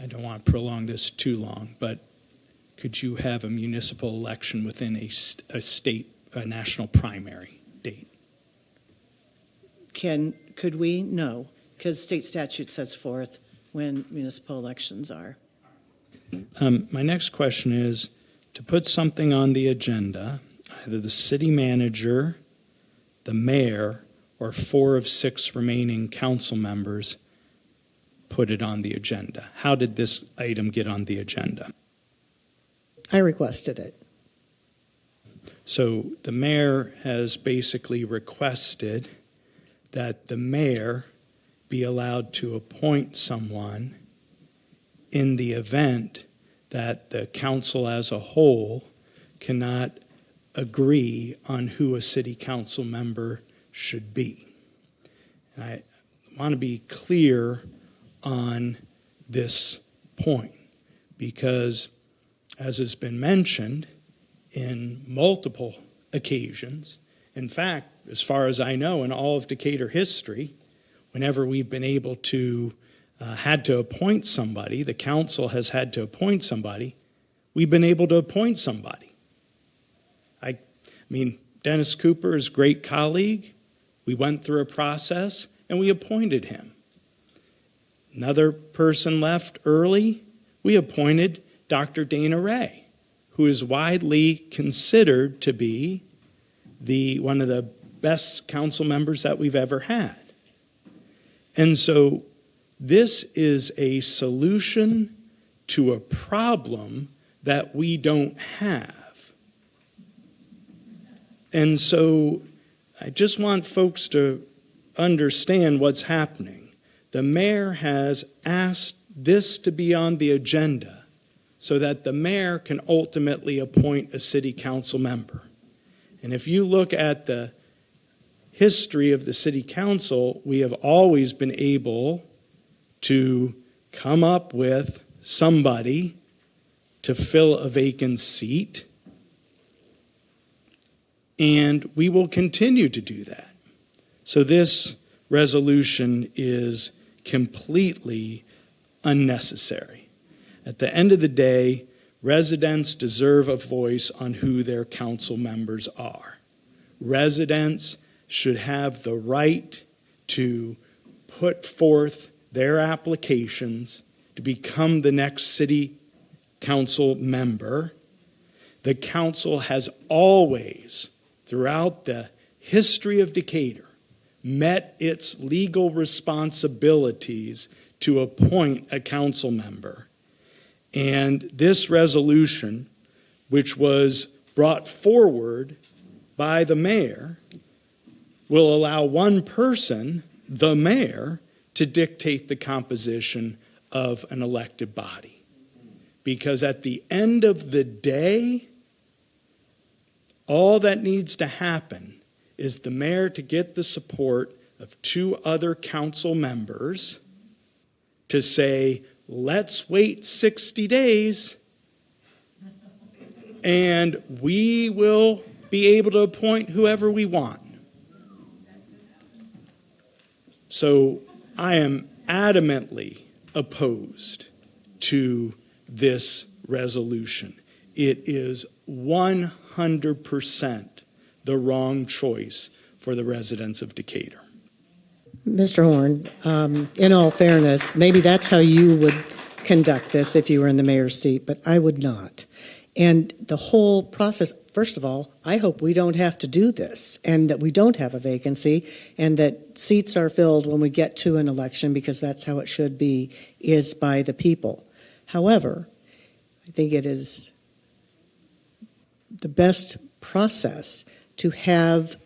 I don't want to prolong this too long, but could you have a municipal election within a national primary date? Could we? No, because state statute sets forth when municipal elections are. My next question is, to put something on the agenda, either the city manager, the mayor, or 4 of 6 remaining council members put it on the agenda. How did this item get on the agenda? I requested it. So the mayor has basically requested that the mayor be allowed to appoint someone in the event that the council as a whole cannot agree on who a city council member should be. And I want to be clear on this point because, as has been mentioned in multiple occasions, in fact, as far as I know, in all of Decatur history, whenever we've been able to had to appoint somebody, the council has had to appoint somebody, we've been able to appoint somebody. I mean, Dennis Cooper is a great colleague. We went through a process and we appointed him. Another person left early. We appointed Dr. Dana Ray, who is widely considered to be one of the best council members that we've ever had. And so this is a solution to a problem that we don't have. And so I just want folks to understand what's happening. The mayor has asked this to be on the agenda so that the mayor can ultimately appoint a city council member. And if you look at the history of the city council, we have always been able to come up with somebody to fill a vacant seat, and we will continue to do that. So this resolution is completely unnecessary. At the end of the day, residents deserve a voice on who their council members are. Residents should have the right to put forth their applications to become the next city council member. The council has always, throughout the history of Decatur, met its legal responsibilities to appoint a council member. And this resolution, which was brought forward by the mayor, will allow one person, the mayor, to dictate the composition of an elected body. Because at the end of the day, all that needs to happen is the mayor to get the support of 2 other council members to say, let's wait 60 days and we will be able to appoint whoever we want. So I am adamantly opposed to this resolution. It is 100% the wrong choice for the residents of Decatur. Mr. Horn, in all fairness, maybe that's how you would conduct this if you were in the mayor's seat, but I would not. And the whole process, first of all, I hope we don't have to do this and that we don't have a vacancy and that seats are filled when we get to an election, because that's how it should be, is by the people. However, I think it is the best process to have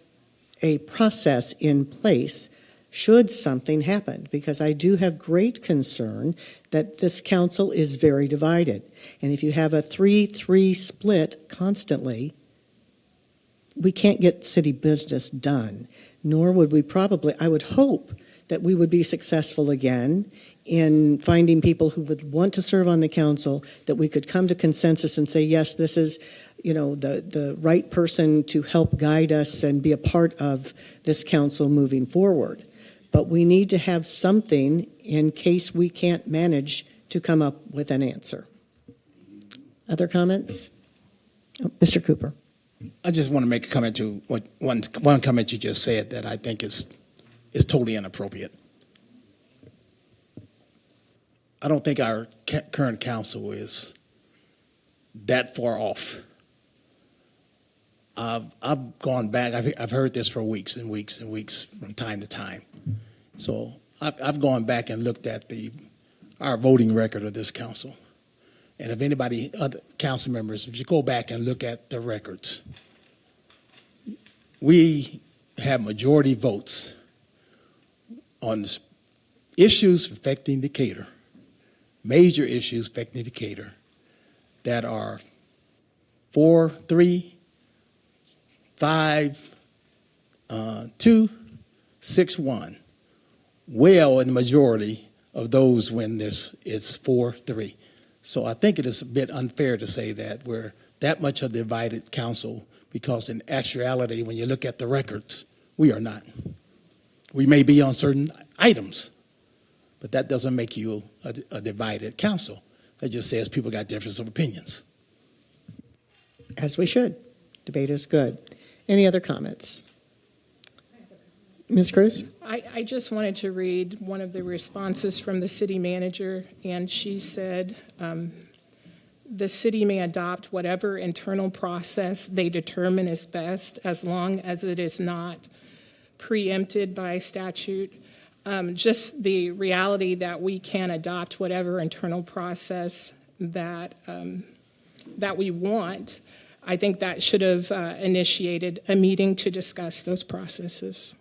a process in place should something happen, because I do have great concern that this council is very divided. And if you have a 3-3 split constantly, we can't get city business done, nor would we probably, I would hope that we would be successful again in finding people who would want to serve on the council, that we could come to consensus and say, yes, this is, the right person to help guide us and be a part of this council moving forward. But we need to have something in case we can't manage to come up with an answer. Other comments? Oh, Mr. Cooper. I just want to make a comment to one comment you just said that I think is totally inappropriate. I don't think our current council is that far off. I've gone back. I've heard this for weeks and weeks and weeks from time to time. So I've gone back and looked at our voting record of this council. And if anybody, other council members, if you go back and look at the records, we have majority votes on issues affecting Decatur, major issues affecting Decatur, that are 4-3, 5-2, 6-1. Well, in the majority of those when it's 4-3. So I think it is a bit unfair to say that we're that much a divided council, because in actuality, when you look at the records, we are not. We may be on certain items, but that doesn't make you a divided council. That just says people got difference of opinions. As we should. Debate is good. Any other comments? Ms. Cruz? I just wanted to read one of the responses from the city manager, and she said, the city may adopt whatever internal process they determine is best, as long as it is not preempted by statute. Just the reality that we can adopt whatever internal process that we want, I think that should have initiated a meeting to discuss those processes.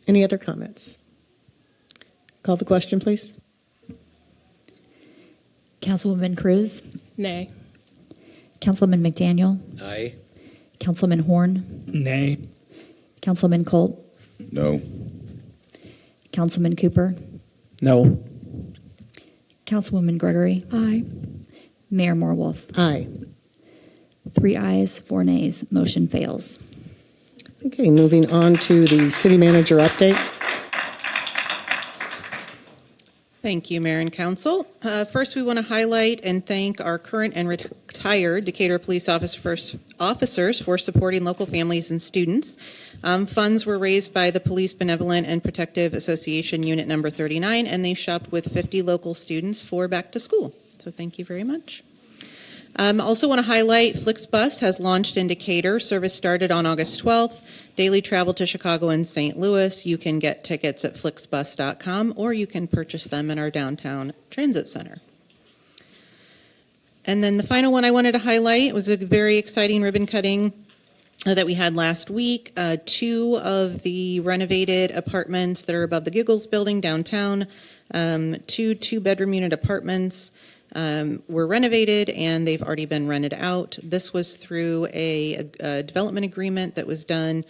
Any other comments? Call the question, please. Councilwoman Cruz? Nay. Councilman McDaniel? Aye. Councilman Horn? Nay. Councilman Colt? No. Councilman Cooper? No. Councilwoman Gregory? Aye. Mayor Moorwolf? Aye. 3 ayes, 4 nays. Motion fails. Okay, moving on to the city manager update. Thank you, Mayor and Council. First, we want to highlight and thank our current and retired Decatur police officers for supporting local families and students. Funds were raised by the Police Benevolent and Protective Association Unit Number 39, and they shopped with 50 local students for back to school. So thank you very much. Also want to highlight FlixBus has launched in Decatur. Service started on August 12th. Daily travel to Chicago and St. Louis. You can get tickets at flixbus.com, or you can purchase them in our downtown transit center. And then the final one I wanted to highlight was a very exciting ribbon cutting that we had last week. 2 of the renovated apartments that are above the Giggles building downtown, 2 2-bedroom unit apartments were renovated, and they've already been rented out. This was through a development agreement that was done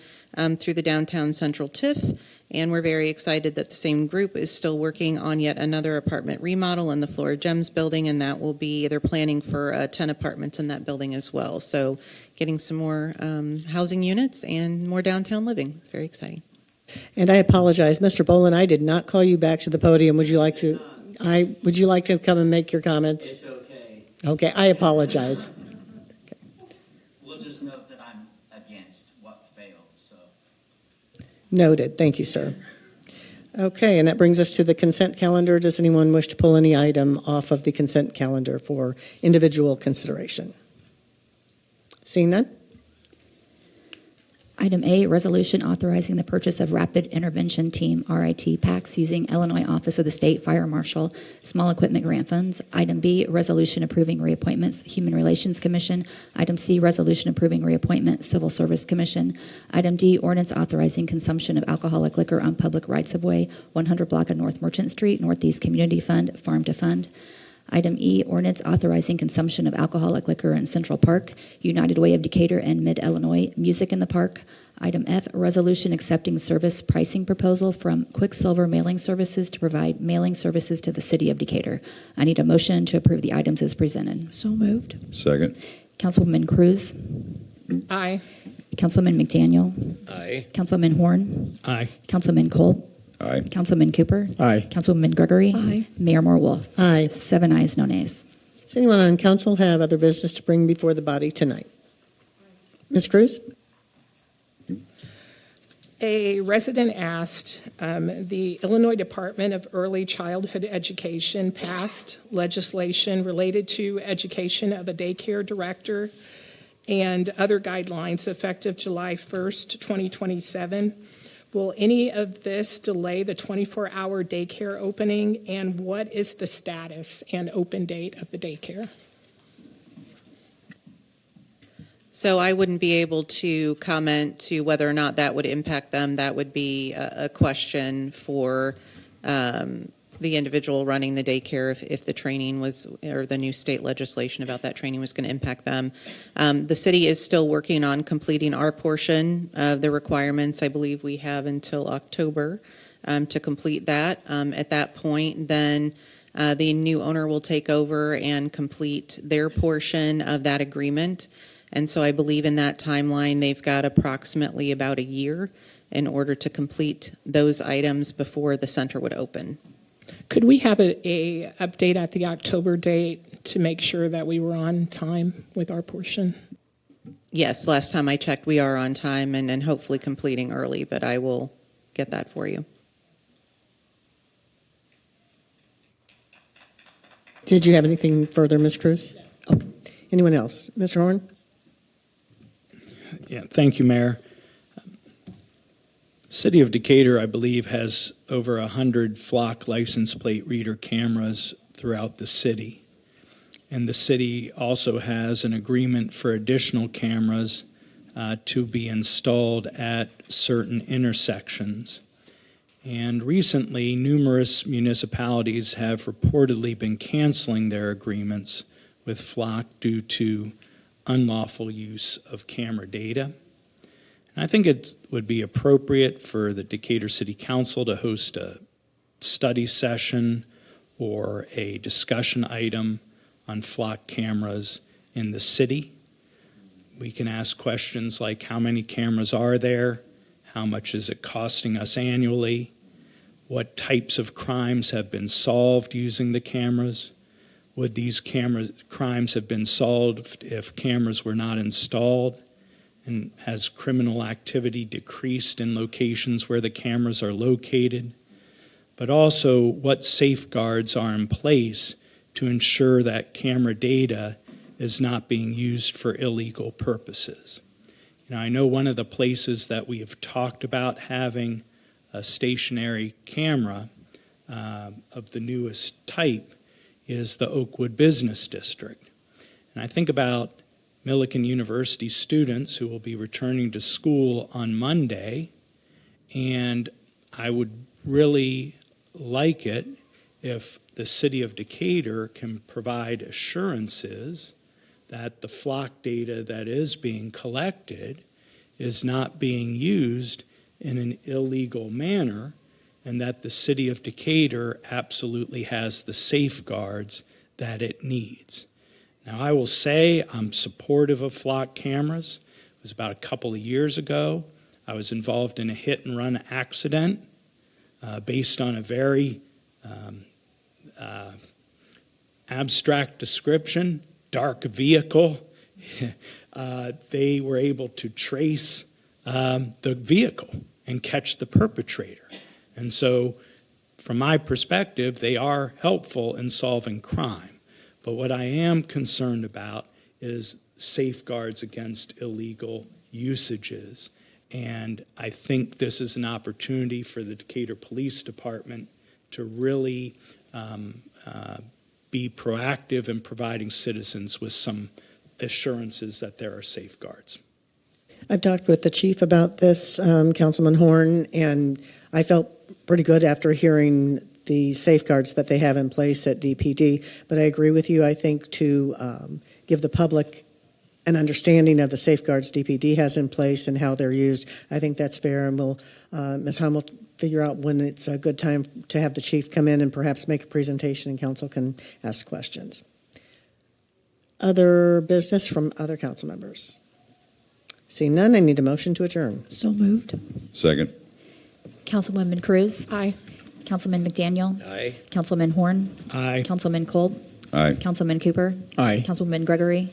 through the Downtown Central TIF, and we're very excited that the same group is still working on yet another apartment remodel in the Flora Gems building, and that will be, they're planning for 10 apartments in that building as well. So getting some more housing units and more downtown living. It's very exciting. And I apologize, Mr. Boland, I did not call you back to the podium. Would you like to come and make your comments? It's okay. Okay, I apologize. We'll just note that I'm against what failed, so. Noted. Thank you, sir. Okay, and that brings us to the consent calendar. Does anyone wish to pull any item off of the consent calendar for individual consideration? Seeing none? Item A, resolution authorizing the purchase of Rapid Intervention Team, RIT, packs using Illinois Office of the State Fire Marshal Small Equipment Grant Funds. Item B, resolution approving reappointments, Human Relations Commission. Item C, resolution approving reappointment, Civil Service Commission. Item D, ordinance authorizing consumption of alcoholic liquor on public rights-of-way, 100 block of North Merchant Street, Northeast Community Fund, Farm to Fund. Item E, ordinance authorizing consumption of alcoholic liquor in Central Park, United Way of Decatur, and Mid-Illinois, Music in the Park. Item F, resolution accepting service pricing proposal from Quicksilver Mailing Services to provide mailing services to the city of Decatur. I need a motion to approve the items as presented. So moved. Second. Councilwoman Cruz. Aye. Councilman McDaniel. Aye. Councilman Horn. Aye. Councilman Colt. Aye. Councilman Cooper. Aye. Councilwoman Gregory. Aye. Mayor Moore Wolf. Aye. 7 ayes, no nays. Does anyone on council have other business to bring before the body tonight? Ms. Cruz? A resident asked the Illinois Department of Early Childhood Education passed legislation related to education of a daycare director and other guidelines effective July 1st, 2027. Will any of this delay the 24-hour daycare opening, and what is the status and open date of the daycare? So I wouldn't be able to comment to whether or not that would impact them. That would be a question for the individual running the daycare if the training was, or the new state legislation about that training was going to impact them. The city is still working on completing our portion of the requirements. I believe we have until October to complete that. At that point, then the new owner will take over and complete their portion of that agreement. And so I believe in that timeline, they've got approximately about a year in order to complete those items before the center would open. Could we have a update at the October date to make sure that we were on time with our portion? Yes, last time I checked, we are on time and hopefully completing early, but I will get that for you. Did you have anything further, Ms. Cruz? Okay. Anyone else? Mr. Horn? Yeah, thank you, Mayor. City of Decatur, I believe, has over 100 flock license plate reader cameras throughout the city. And the city also has an agreement for additional cameras to be installed at certain intersections. And recently, numerous municipalities have reportedly been canceling their agreements with flock due to unlawful use of camera data. And I think it would be appropriate for the Decatur City Council to host a study session or a discussion item on flock cameras in the city. We can ask questions like how many cameras are there, how much is it costing us annually, what types of crimes have been solved using the cameras. Would these crimes have been solved if cameras were not installed? And has criminal activity decreased in locations where the cameras are located? But also, what safeguards are in place to ensure that camera data is not being used for illegal purposes? You know, I know one of the places that we have talked about having a stationary camera of the newest type is the Oakwood Business District. And I think about Millikan University students who will be returning to school on Monday, and I would really like it if the city of Decatur can provide assurances that the flock data that is being collected is not being used in an illegal manner, and that the city of Decatur absolutely has the safeguards that it needs. Now, I will say I'm supportive of flock cameras. It was about a couple of years ago. I was involved in a hit-and-run accident based on a very abstract description, dark vehicle. They were able to trace the vehicle and catch the perpetrator. And so, from my perspective, they are helpful in solving crime. But what I am concerned about is safeguards against illegal usages. And I think this is an opportunity for the Decatur Police Department to really be proactive in providing citizens with some assurances that there are safeguards. I've talked with the chief about this, Councilman Horn, and I felt pretty good after hearing the safeguards that they have in place at DPD. But I agree with you. I think to give the public an understanding of the safeguards DPD has in place and how they're used, I think that's fair. And we'll, Ms. Hahn will figure out when it's a good time to have the chief come in and perhaps make a presentation and council can ask questions. Other business from other council members? Seeing none, I need a motion to adjourn. So moved. Second. Councilwoman Cruz. Aye. Councilman McDaniel. Aye. Councilman Horn. Aye. Councilman Kolb. Aye. Councilman Cooper. Aye. Councilwoman Gregory.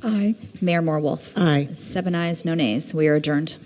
Aye. Mayor Moore Wolf. Aye. 7 ayes, no nays. We are adjourned.